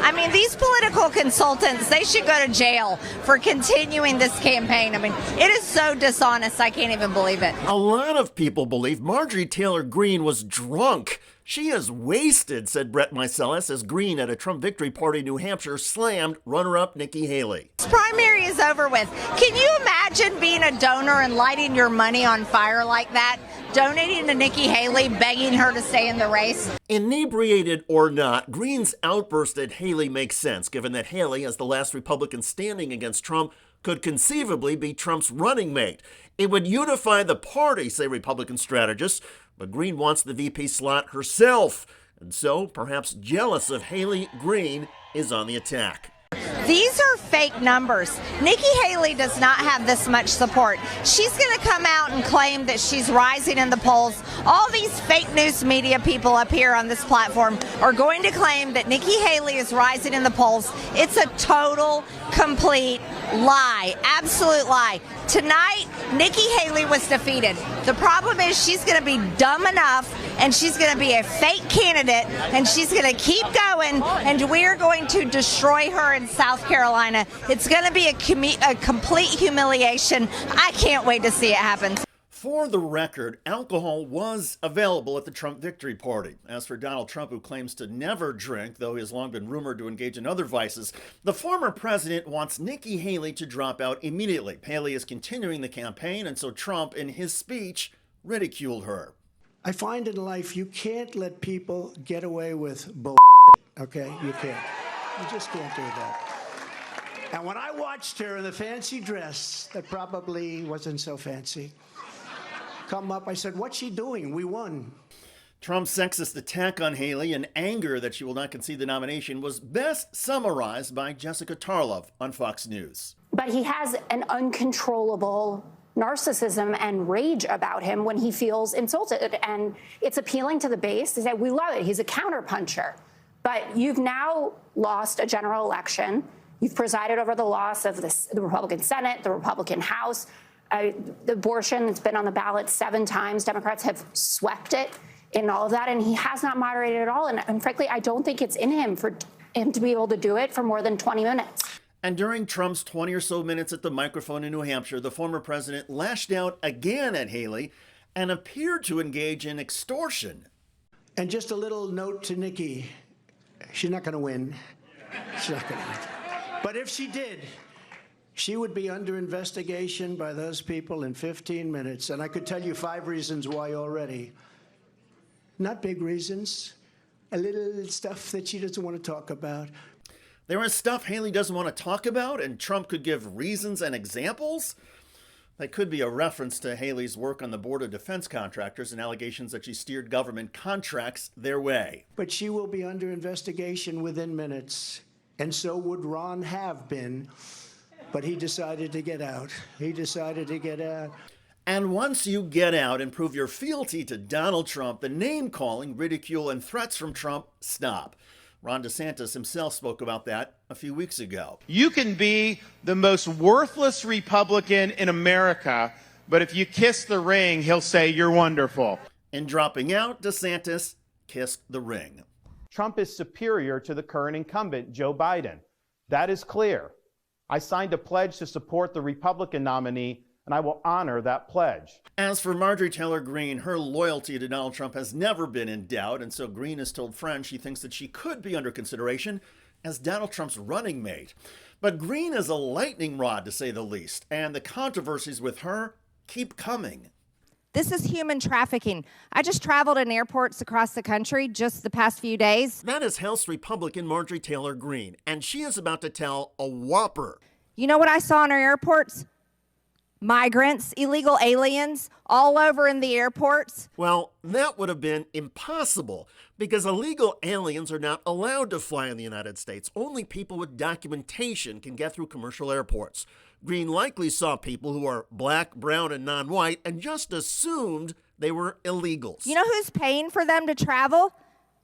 I mean, these political consultants, they should go to jail for continuing this campaign. I mean, it is so dishonest, I can't even believe it. A lot of people believe Marjorie Taylor Greene was drunk. She is wasted, said Brett Meiselas, as Greene at a Trump victory party in New Hampshire slammed runner-up Nikki Haley. This primary is over with. Can you imagine being a donor and lighting your money on fire like that? Donating to Nikki Haley, begging her to stay in the race? Inebriated or not, Greene's outburst at Haley makes sense, given that Haley, as the last Republican standing against Trump, could conceivably be Trump's running mate. It would unify the party, say Republican strategists, but Greene wants the VP slot herself. And so, perhaps jealous of Haley, Greene is on the attack. These are fake numbers. Nikki Haley does not have this much support. She's going to come out and claim that she's rising in the polls. All these fake news media people up here on this platform are going to claim that Nikki Haley is rising in the polls. It's a total, complete lie. Absolute lie. Tonight, Nikki Haley was defeated. The problem is she's going to be dumb enough and she's going to be a fake candidate and she's going to keep going and we're going to destroy her in South Carolina. It's going to be a complete humiliation. I can't wait to see it happen. For the record, alcohol was available at the Trump victory party. As for Donald Trump, who claims to never drink, though he has long been rumored to engage in other vices, the former president wants Nikki Haley to drop out immediately. Haley is continuing the campaign, and so Trump, in his speech, ridiculed her. I find in life you can't let people get away with bull, okay? You can't. You just can't do that. And when I watched her in the fancy dress that probably wasn't so fancy come up, I said, what's she doing? We won. Trump's sexist attack on Haley and anger that she will not concede the nomination was best summarized by Jessica Tarlov on Fox News. But he has an uncontrollable narcissism and rage about him when he feels insulted. And it's appealing to the base to say, we love it. He's a counterpuncher. But you've now lost a general election. You've presided over the loss of the Republican Senate, the Republican House. The abortion has been on the ballot 7 times. Democrats have swept it in all of that, and he has not moderated at all. And frankly, I don't think it's in him for him to be able to do it for more than 20 minutes. And during Trump's 20 or so minutes at the microphone in New Hampshire, the former president lashed out again at Haley and appeared to engage in extortion. And just a little note to Nikki, she's not going to win. She's not going to win. But if she did, she would be under investigation by those people in 15 minutes. And I could tell you 5 reasons why already. Not big reasons. A little stuff that she doesn't want to talk about. There is stuff Haley doesn't want to talk about, and Trump could give reasons and examples? That could be a reference to Haley's work on the Board of Defense Contractors and allegations that she steered government contracts their way. But she will be under investigation within minutes. And so would Ron have been. But he decided to get out. He decided to get out. And once you get out and prove your fealty to Donald Trump, the name-calling, ridicule, and threats from Trump stop. Ron DeSantis himself spoke about that a few weeks ago. You can be the most worthless Republican in America, but if you kiss the ring, he'll say you're wonderful. In dropping out, DeSantis kissed the ring. Trump is superior to the current incumbent, Joe Biden. That is clear. I signed a pledge to support the Republican nominee, and I will honor that pledge. As for Marjorie Taylor Greene, her loyalty to Donald Trump has never been in doubt, and so Greene has told friends she thinks that she could be under consideration as Donald Trump's running mate. But Greene is a lightning rod, to say the least, and the controversies with her keep coming. This is human trafficking. I just traveled in airports across the country just the past few days. That is House Republican Marjorie Taylor Greene, and she is about to tell a whopper. You know what I saw in our airports? Migrants, illegal aliens, all over in the airports. Well, that would have been impossible because illegal aliens are not allowed to fly in the United States. Only people with documentation can get through commercial airports. Greene likely saw people who are black, brown, and non-white and just assumed they were illegals. You know who's paying for them to travel?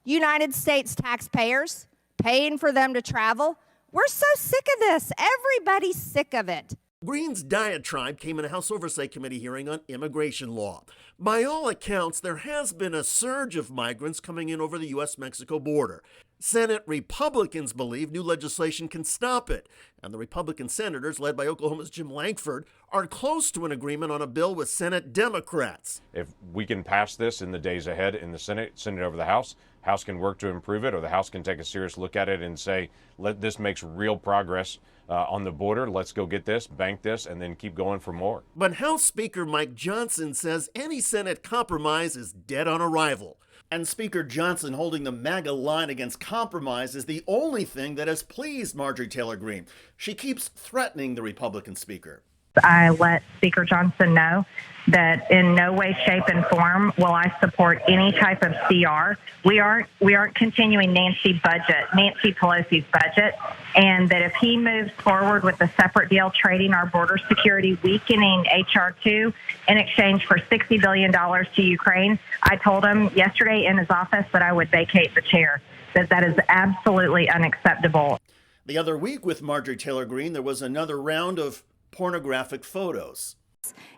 United States taxpayers paying for them to travel. We're so sick of this. Everybody's sick of it. Greene's diatribe came in a House Oversight Committee hearing on immigration law. By all accounts, there has been a surge of migrants coming in over the U.S.-Mexico border. Senate Republicans believe new legislation can stop it, and the Republican senators, led by Oklahoma's Jim Lankford, are close to an agreement on a bill with Senate Democrats. If we can pass this in the days ahead in the Senate, send it over the House, House can work to improve it, or the House can take a serious look at it and say, this makes real progress on the border. Let's go get this, bank this, and then keep going for more. But House Speaker Mike Johnson says any Senate compromise is dead on arrival. And Speaker Johnson holding the MAGA line against compromise is the only thing that has pleased Marjorie Taylor Greene. She keeps threatening the Republican speaker. I let Speaker Johnson know that in no way, shape, and form will I support any type of CR. We aren't continuing Nancy Pelosi's budget, and that if he moves forward with a separate deal trading our border security, weakening HR 2 in exchange for $60 billion to Ukraine, I told him yesterday in his office that I would vacate the chair, that is absolutely unacceptable. The other week with Marjorie Taylor Greene, there was another round of pornographic photos.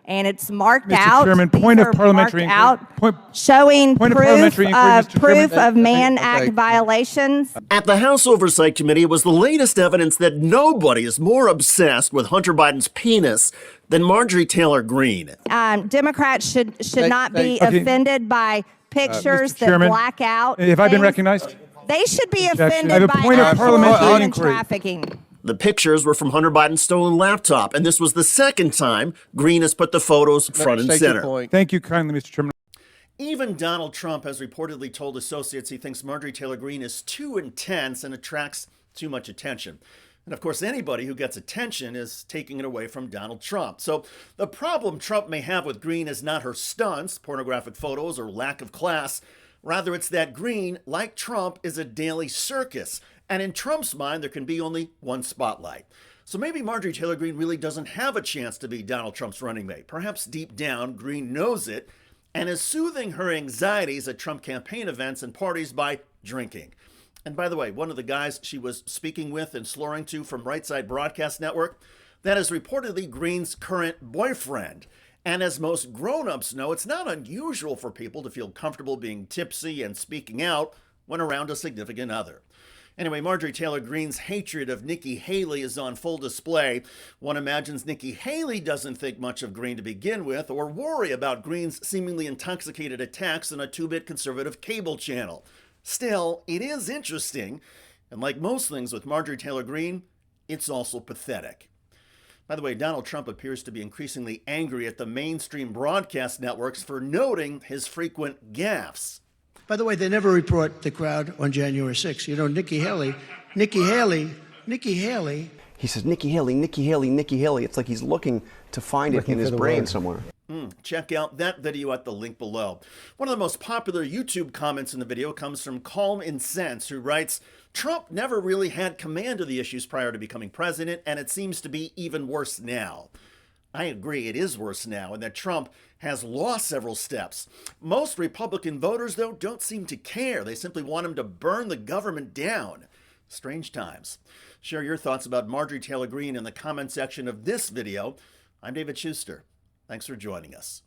And it's marked Mr. out. Chairman, point of parliamentary inquiry. Showing Point of parliamentary inquiry, Mr. Chairman. proof of Mann Act violations. At the House Oversight Committee, it was the latest evidence that nobody is more obsessed with Hunter Biden's penis than Marjorie Taylor Greene. Democrats should not be offended by pictures Mr. that Chairman, black out. Have I been things. recognized? They should be Objection. I have offended a by point of actual parliamentary human inquiry. trafficking. The pictures were from Hunter Biden's stolen laptop, and this was the second time Greene has put the photos front and center. Thank you kindly, Mr. Chairman. Even Donald Trump has reportedly told associates he thinks Marjorie Taylor Greene is too intense and attracts too much attention. And of course, anybody who gets attention is taking it away from Donald Trump. So the problem Trump may have with Greene is not her stunts, pornographic photos, or lack of class. Rather, it's that Greene, like Trump, is a daily circus. And in Trump's mind, there can be only one spotlight. So maybe Marjorie Taylor Greene really doesn't have a chance to be Donald Trump's running mate. Perhaps deep down, Greene knows it and is soothing her anxieties at Trump campaign events and parties by drinking. And by the way, one of the guys she was speaking with and slurring to from Right Side Broadcast Network, that is reportedly Greene's current boyfriend. And as most grown-ups know, it's not unusual for people to feel comfortable being tipsy and speaking out when around a significant other. Anyway, Marjorie Taylor Greene's hatred of Nikki Haley is on full display. One imagines Nikki Haley doesn't think much of Greene to begin with, or worry about Greene's seemingly intoxicated attacks on a 2-bit conservative cable channel. Still, it is interesting, and like most things with Marjorie Taylor Greene, it's also pathetic. By the way, Donald Trump appears to be increasingly angry at the mainstream broadcast networks for noting his frequent gaffes. By the way, they never report the crowd on January 6th. You know, Nikki Haley. He says, Nikki Haley. It's like he's looking to find it in his brain somewhere. Check out that video at the link below. One of the most popular YouTube comments in the video comes from Calm Incense, who writes, Trump never really had command of the issues prior to becoming president, and it seems to be even worse now. I agree, it is worse now, and that Trump has lost several steps. Most Republican voters, though, don't seem to care. They simply want him to burn the government down. Strange times. Share your thoughts about Marjorie Taylor Greene in the comment section of this video. I'm David Shuster. Thanks for joining us.